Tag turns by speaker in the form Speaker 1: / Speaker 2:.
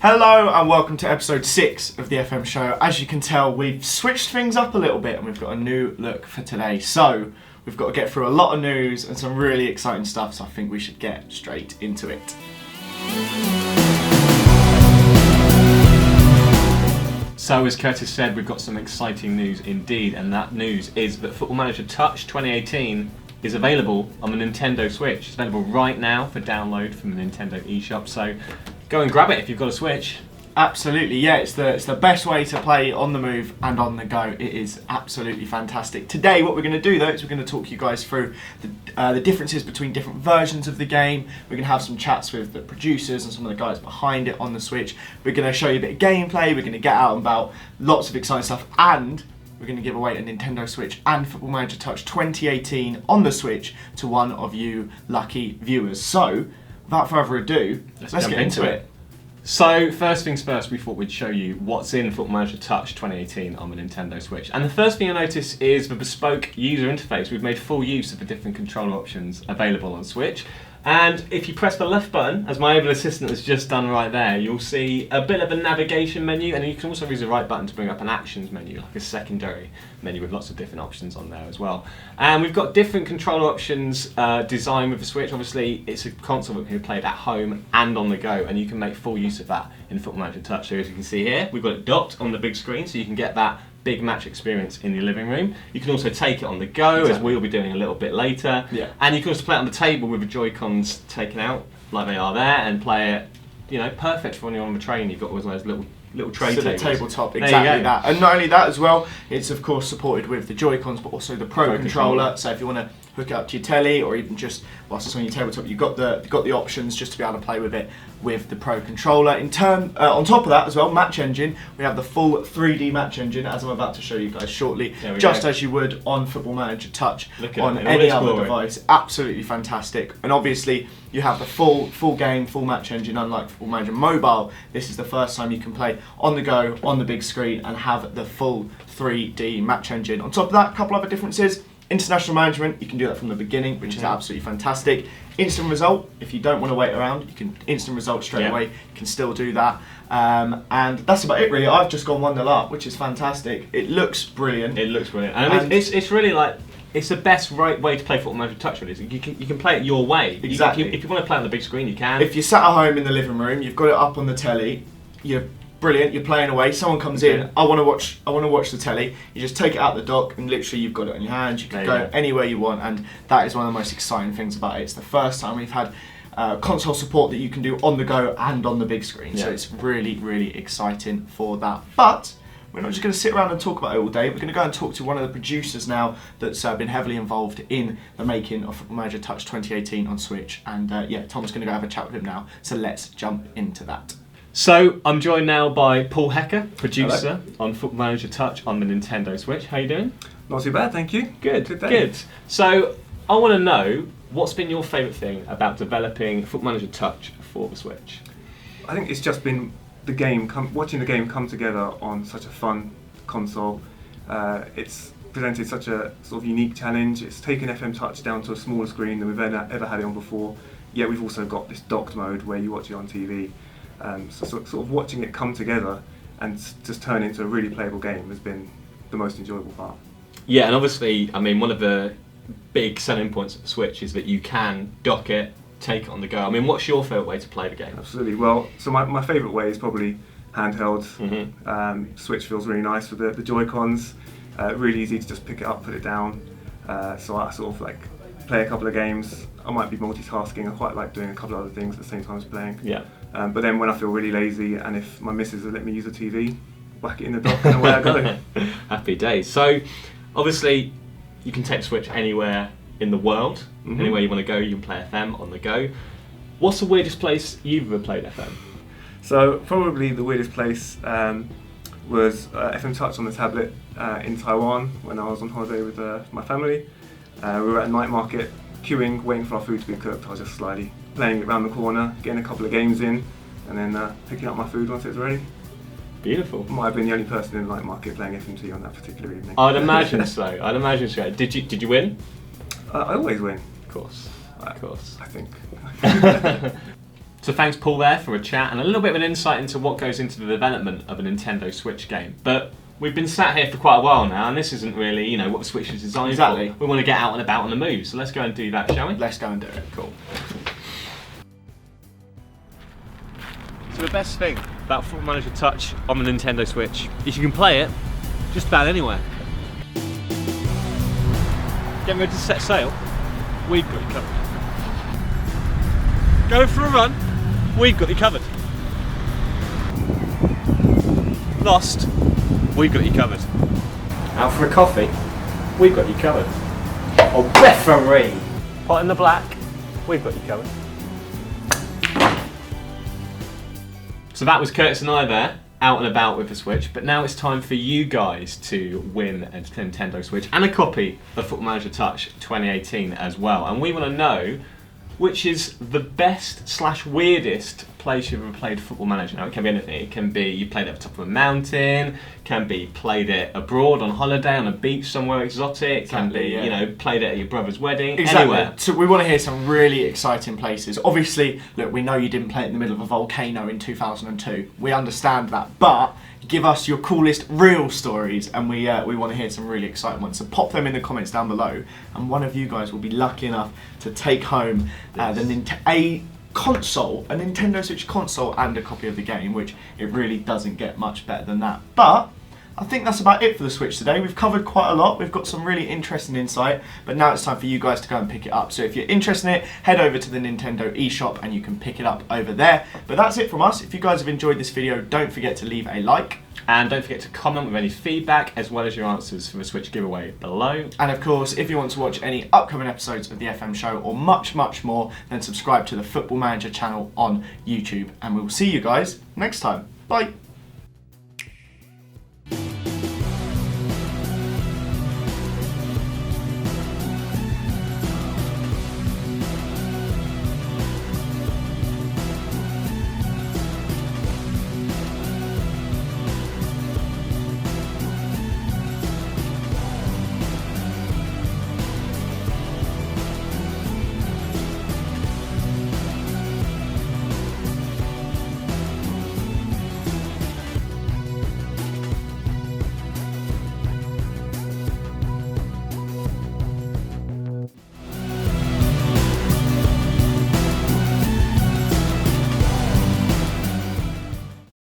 Speaker 1: Hello and welcome to episode 6 of the FM show. As you can tell, we've switched things up a little bit and we've got a new look for today. So, we've got to get through a lot of news and some really exciting stuff, so I think we should get straight into it.
Speaker 2: So as Curtis said, we've got some exciting news indeed, and that news is that Football Manager Touch 2018 is available on the Nintendo Switch. It's available right now for download from the Nintendo eShop, so go and grab it if you've got a Switch.
Speaker 1: Absolutely, yeah, it's the best way to play on the move and on the go. It is absolutely fantastic. Today what we're going to do though is we're going to talk you guys through the differences between different versions of the game. We're going to have some chats with the producers and some of the guys behind it on the Switch. We're going to show you a bit of gameplay, we're going to get out and about, lots of exciting stuff, and we're going to give away a Nintendo Switch and Football Manager Touch 2018 on the Switch to one of you lucky viewers. So, without further ado, let's get into it.
Speaker 2: So, first things first, we thought we'd show you what's in Football Manager Touch 2018 on the Nintendo Switch. And the first thing you'll notice is the bespoke user interface. We've made full use of the different controller options available on Switch. And if you press the left button, as my Oval Assistant has just done right there, you'll see a bit of a navigation menu, and you can also use the right button to bring up an actions menu, like a secondary menu with lots of different options on there as well. And we've got different controller options designed with the Switch. Obviously, it's a console that can be played at home and on the go, and you can make full use of that in Football Manager Touch. So as you can see here, we've got it docked on the big screen, so you can get that big match experience in your living room. You can also take it on the go, as we'll be doing a little bit later.
Speaker 1: Yeah.
Speaker 2: And you can also play it on the table with the Joy-Cons taken out, like they are there, and play it, you know, perfect for when you're on the train. You've got all those little tray tables.
Speaker 1: Tabletop, exactly that. And not only that as well, it's of course supported with the Joy-Cons, but also the Pro Controller. So if you want to hook it up to your telly, or even just whilst it's on your tabletop, you've got the options just to be able to play with it with the Pro Controller. On top of that as well, Match Engine, we have the full 3D Match Engine, as I'm about to show you guys shortly, just as you would on Football Manager Touch on any other device. Absolutely fantastic. And obviously you have the full game, full Match Engine. Unlike Football Manager Mobile, this is the first time you can play on the go, on the big screen, and have the full 3D Match Engine. On top of that, a couple other differences. International management, you can do that from the beginning, which is absolutely fantastic. Instant result, if you don't want to wait around, you can instant result straight away. You can still do that. And that's about it really. I've just gone 1-0 up, which is fantastic. It looks brilliant.
Speaker 2: It looks brilliant. And it's really like, it's the best way to play Football Manager Touch really. You can play it your way.
Speaker 1: Exactly.
Speaker 2: If you want to play on the big screen, you can.
Speaker 1: If you're sat at home in the living room, you've got it up on the telly, you're brilliant, you're playing away, someone comes in, I want to watch the telly, you just take it out the dock and literally you've got it in your hands, you can go anywhere you want, and that is one of the most exciting things about it. It's the first time we've had console support that you can do on the go and on the big screen, so it's really, really exciting for that. But we're not just going to sit around and talk about it all day, we're going to go and talk to one of the producers now that's been heavily involved in the making of Football Manager Touch 2018 on Switch, and Tom's going to go have a chat with him now, so let's jump into that.
Speaker 2: So, I'm joined now by Paul Hecker, producer on Football Manager Touch on the Nintendo Switch. How you doing?
Speaker 3: Not too bad, thank you.
Speaker 2: Good. So, I want to know, what's been your favourite thing about developing Football Manager Touch for the Switch?
Speaker 3: I think it's just been watching the game come together on such a fun console. It's presented such a sort of unique challenge. It's taken FM Touch down to a smaller screen than we've ever had it on before. Yet we've also got this docked mode where you watch it on TV. So sort of watching it come together and just turn into a really playable game has been the most enjoyable part.
Speaker 2: Yeah, and obviously, I mean, one of the big selling points of the Switch is that you can dock it, take it on the go. I mean, what's your favourite way to play the game?
Speaker 3: Absolutely. Well, so my favourite way is probably handheld. Switch feels really nice with the Joy-Cons. Really easy to just pick it up, put it down. So I sort of like play a couple of games. I might be multitasking. I quite like doing a couple of other things at the same time as playing.
Speaker 2: Yeah.
Speaker 3: But then when I feel really lazy, and if my missus will let me use the TV, whack it in the dock and away I go.
Speaker 2: Happy days. So, obviously, you can take the Switch anywhere in the world. Anywhere you want to go, you can play FM on the go. What's the weirdest place you've ever played FM?
Speaker 3: So, probably the weirdest place was FM Touch on the tablet in Taiwan when I was on holiday with my family. We were at a night market, queuing, waiting for our food to be cooked. I was just slyly playing it around the corner, getting a couple of games in, and then picking up my food once it was ready.
Speaker 2: Beautiful.
Speaker 3: Might have been the only person in the night market playing FMT on that particular evening.
Speaker 2: I'd imagine so. Did you win?
Speaker 3: I always win.
Speaker 2: Of course.
Speaker 3: I think.
Speaker 2: So thanks Paul there for a chat and a little bit of an insight into what goes into the development of a Nintendo Switch game. But we've been sat here for quite a while now, and this isn't really, you know, what the Switch is designed for. We want to get out and about on the move, so let's go and do that, shall we?
Speaker 1: Let's go and do it. Cool.
Speaker 2: So the best thing about Football Manager Touch on the Nintendo Switch is you can play it just about anywhere. Getting ready to set sail? We've got you covered. Going for a run? We've got you covered. Lost? We've got you covered.
Speaker 4: Out for a coffee? We've got you covered. Or referee?
Speaker 2: Pot in the black? We've got you covered. So that was Curtis and I there, out and about with the Switch, but now it's time for you guys to win a Nintendo Switch and a copy of Football Manager Touch 2018 as well. And we want to know which is the best / weirdest place you've ever played Football Manager. Now it can be anything. It can be you played it at the top of a mountain, can be played it abroad on holiday on a beach somewhere exotic, can be you know, played it at your brother's wedding, anywhere.
Speaker 1: So we want to hear some really exciting places. Obviously, look, we know you didn't play it in the middle of a volcano in 2002. We understand that, but give us your coolest real stories, and we want to hear some really exciting ones. So pop them in the comments down below, and one of you guys will be lucky enough to take home a Nintendo Switch console and a copy of the game, which it really doesn't get much better than that. But I think that's about it for the Switch today. We've covered quite a lot. We've got some really interesting insight, but now it's time for you guys to go and pick it up. So if you're interested in it, head over to the Nintendo eShop and you can pick it up over there. But that's it from us. If you guys have enjoyed this video, don't forget to leave a like.
Speaker 2: And don't forget to comment with any feedback as well as your answers for the Switch giveaway below.
Speaker 1: And of course, if you want to watch any upcoming episodes of the FM show or much, much more, then subscribe to the Football Manager channel on YouTube. And we will see you guys next time. Bye.